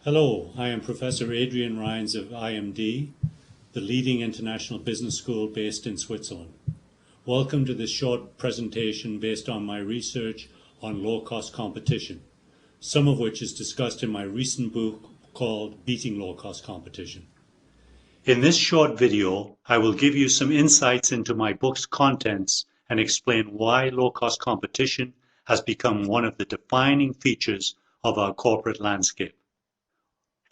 Hello, I am Professor Adrian Rines of IMD, the leading international business school based in Switzerland. Welcome to this short presentation based on my research on low-cost competition, some of which is discussed in my recent book called Beating Low-Cost Competition. In this short video, I will give you some insights into my book's contents and explain why low-cost competition has become one of the defining features of our corporate landscape.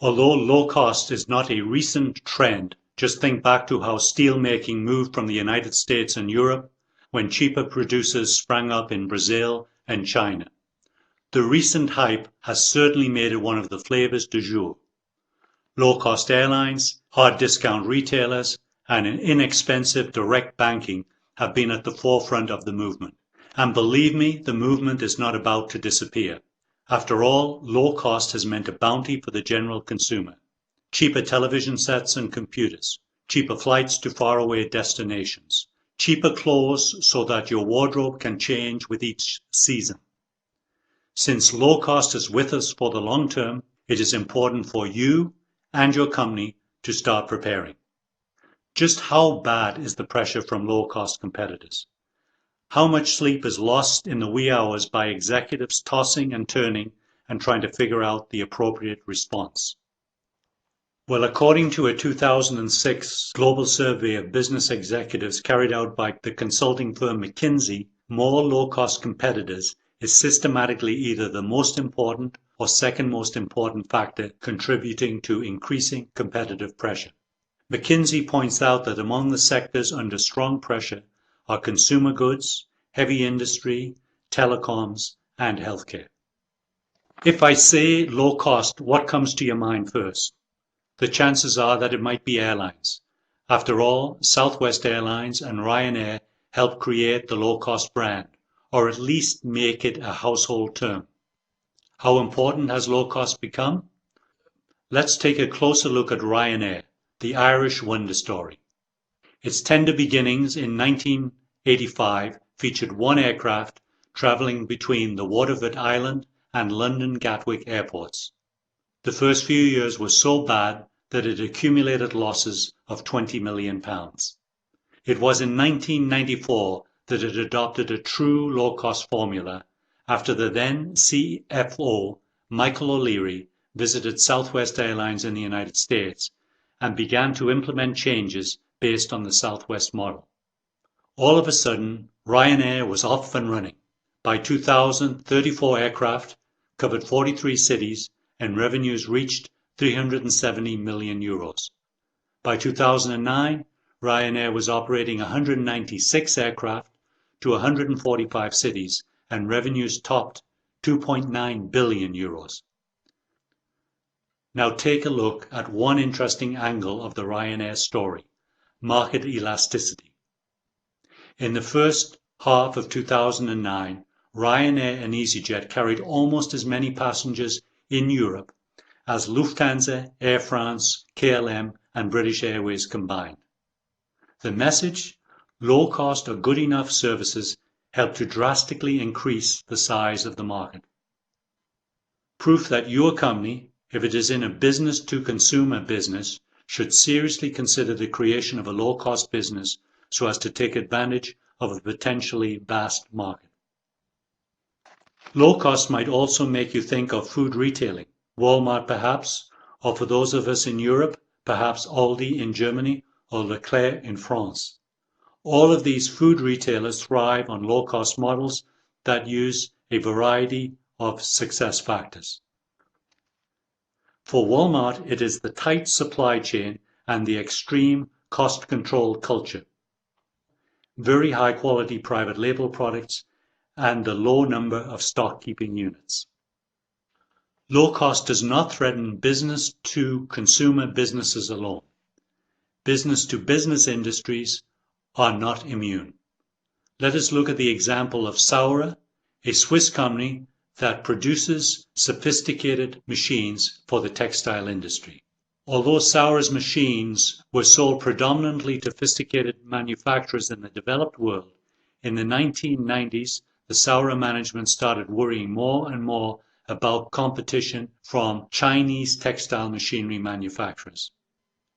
Although low cost is not a recent trend, just think back to how steel making moved from the United States and Europe when cheaper producers sprang up in Brazil and China. The recent hype has certainly made it one of the flavors du jour. Low-cost airlines, hard discount retailers, and an inexpensive direct banking have been at the forefront of the movement. And believe me, the movement is not about to disappear. After all, low cost has meant a bounty for the general consumer. Cheaper television sets and computers, cheaper flights to faraway destinations, cheaper clothes so that your wardrobe can change with each season. Since low cost is with us for the long term, it is important for you and your company to start preparing. Just how bad is the pressure from low cost competitors? How much sleep is lost in the wee hours by executives tossing and turning and trying to figure out the appropriate response? Well, according to a 2006 global survey of business executives carried out by the consulting firm McKinsey, more low-cost competitors is systematically either the most important or second most important factor contributing to increasing competitive pressure. McKinsey points out that among the sectors under strong pressure are consumer goods, heavy industry, telecoms, and healthcare. If I say low cost, what comes to your mind first? The chances are that it might be airlines. After all, Southwest Airlines and Ryanair helped create the low-cost brand, or at least make it a household term. How important has low cost become? Let's take a closer look at Ryanair, the Irish wonder story. Its tender beginnings in 1985 featured one aircraft travelling between the Waterford Island and London Gatwick airports. The first few years were so bad that it accumulated losses of £20 million. It was in 1994 that it adopted a true low-cost formula after the then CFO, Michael O'Leary, visited Southwest Airlines in the United States and began to implement changes based on the Southwest model. All of a sudden, Ryanair was off and running. By 2000, 34 aircraft covered 43 cities and revenues reached €370 million. By 2009, Ryanair was operating 196 aircraft to 145 cities and revenues topped €2.9 billion. Now take a look at one interesting angle of the Ryanair story: market elasticity. In the first half of 2009, Ryanair and EasyJet carried almost as many passengers in Europe as Lufthansa, Air France, KLM, and British Airways combined. The message, low cost or good enough services, helped to drastically increase the size of the market. Proof that your company, if it is in a business-to-consumer business, should seriously consider the creation of a low-cost business so as to take advantage of a potentially vast market. Low cost might also make you think of food retailing, Walmart perhaps, or for those of us in Europe, perhaps Aldi in Germany or Leclerc in France. All of these food retailers thrive on low-cost models that use a variety of success factors. For Walmart, it is the tight supply chain and the extreme cost control culture, very high quality private label products, and the low number of stock keeping units. Low cost does not threaten business to consumer businesses alone. Business to business industries are not immune. Let us look at the example of Saurer, a Swiss company that produces sophisticated machines for the textile industry. Although Saurer's machines were sold predominantly to sophisticated manufacturers in the developed world, in the 1990s, the Saurer management started worrying more and more about competition from Chinese textile machinery manufacturers.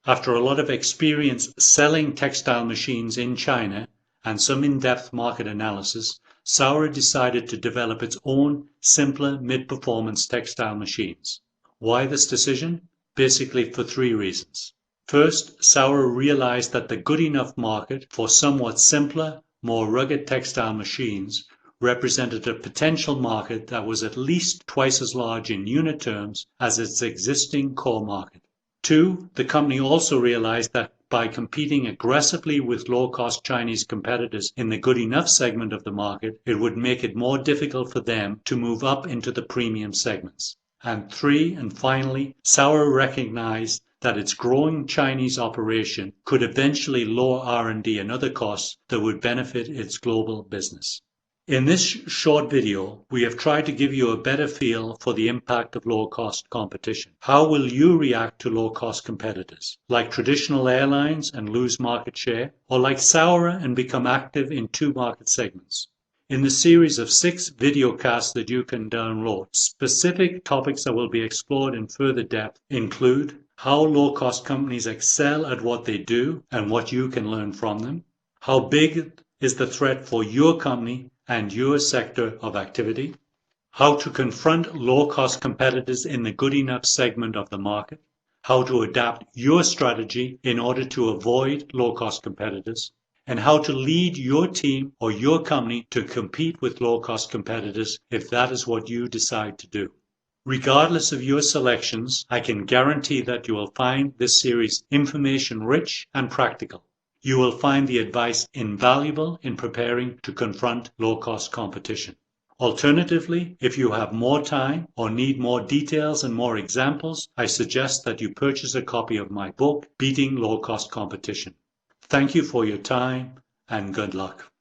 After a lot of experience selling textile machines in China and some in-depth market analysis, Sauer decided to develop its own simpler mid-performance textile machines. Why this decision? Basically for three reasons. First, Sauer realized that the good enough market for somewhat simpler, more rugged textile machines represented a potential market that was at least twice as large in unit terms as its existing core market. Two, the company also realized that by competing aggressively with low-cost Chinese competitors in the good enough segment of the market, it would make it more difficult for them to move up into the premium segments. And three, and finally, Sauer recognized that its growing Chinese operation could eventually lower R&D and other costs that would benefit its global business. In this short video, we have tried to give you a better feel for the impact of low-cost competition. How will you react to low-cost competitors? Like traditional airlines and lose market share? Or like Sauer and become active in two market segments? In the series of 6 videocasts that you can download, specific topics that will be explored in further depth include how low-cost companies excel at what they do and what you can learn from them, how big is the threat for your company and your sector of activity, how to confront low-cost competitors in the good enough segment of the market, how to adapt your strategy in order to avoid low-cost competitors, and how to lead your team or your company to compete with low-cost competitors if that is what you decide to do. Regardless of your selections, I can guarantee that you will find this series information-rich and practical. You will find the advice invaluable in preparing to confront low-cost competition. Alternatively, if you have more time or need more details and more examples, I suggest that you purchase a copy of my book, Beating Low-Cost Competition. Thank you for your time and good luck.